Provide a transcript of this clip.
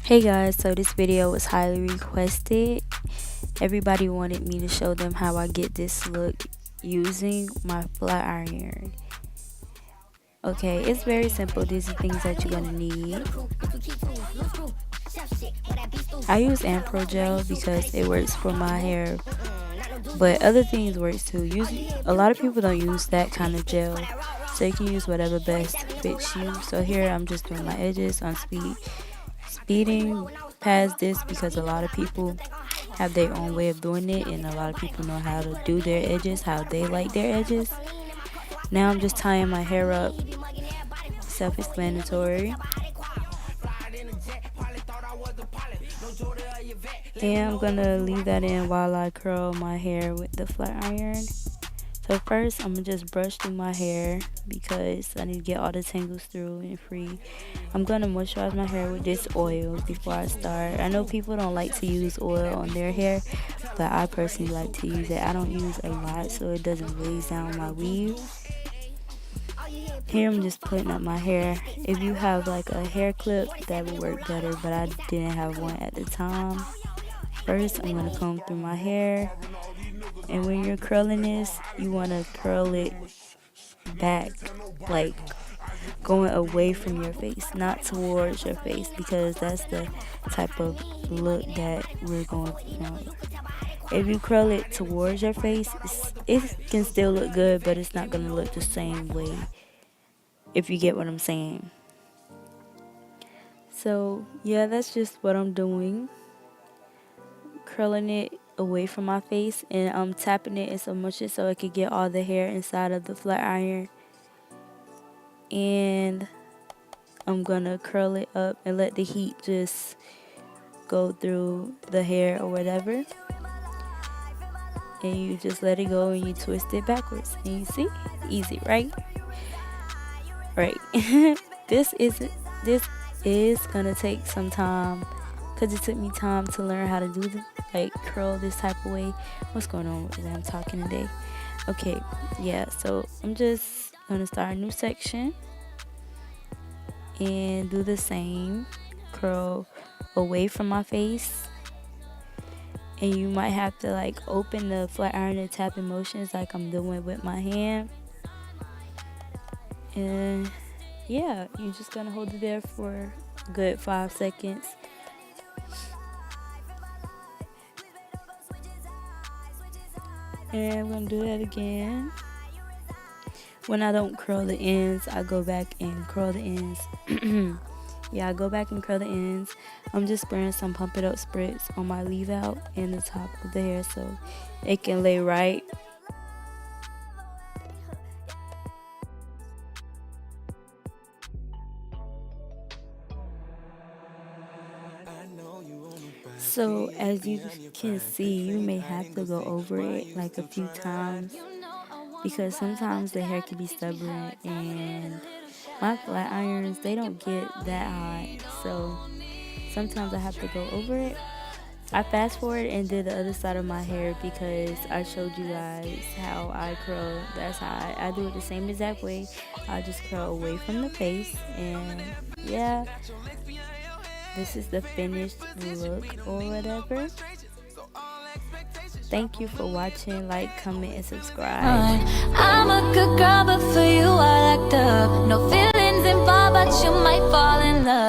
Hey guys, so this video was highly requested. Everybody wanted me to show them how I get this look using my flat iron. Okay, it's very simple. These are things that you're gonna need. I use Ampro gel because it works for my hair, but other things work too. A lot of people don't use that kind of gel, so you can use whatever best fits you. So here I'm just doing my edges on speeding past this because a lot of people have their own way of doing it, and a lot of people know how to do their edges, how they like their edges. Now I'm just tying my hair up. Self-explanatory. And I'm gonna leave that in while I curl my hair with the flat iron. So first I'm gonna just brush through my hair because I need to get all the tangles through and free. I'm gonna moisturize my hair with this oil before I start. I know people don't like to use oil on their hair, but I personally like to use it. I don't use a lot so it doesn't weigh down my weave. Here I'm just putting up my hair. If you have like a hair clip, that would work better, but I didn't have one at the time. First I'm gonna comb through my hair, and when you're curling this, you want to curl it back, like going away from your face, not towards your face, because that's the type of look that we're going for. If you curl it towards your face, it can still look good, but it's not going to look the same way, if you get what I'm saying. So yeah, that's just what I'm doing, curling it away from my face, and I'm tapping it in so much so I could get all the hair inside of the flat iron. And I'm gonna curl it up and let the heat just go through the hair or whatever, and you just let it go and you twist it backwards, and you see, easy, right? This is gonna take some time because it took me time to learn how to do the curl this type of way. What's going on with the way I'm talking today? Okay, yeah, so I'm just gonna start a new section and do the same, curl away from my face, and you might have to open the flat iron and tap in motions like I'm doing with my hand. And yeah, you're just gonna hold it there for a good 5 seconds. And I'm gonna do that again. When I don't curl the ends, I go back and curl the ends. Yeah, I go back and curl the ends. I'm just spraying some Pump It Up spritz on my leave out and the top of the hair so it can lay right. So as you can see, you may have to go over it like a few times because sometimes the hair can be stubborn, and my flat irons, they don't get that hot, so sometimes I have to go over it. I fast forward and did the other side of my hair because I showed you guys how I curl. That's how I do it the same exact way. I just curl away from the face, and yeah, this is the finished look or whatever. Thank you for watching. Like, comment, and subscribe. I'm a good girl, but for you I act up. No feelings involved, but you might fall in love.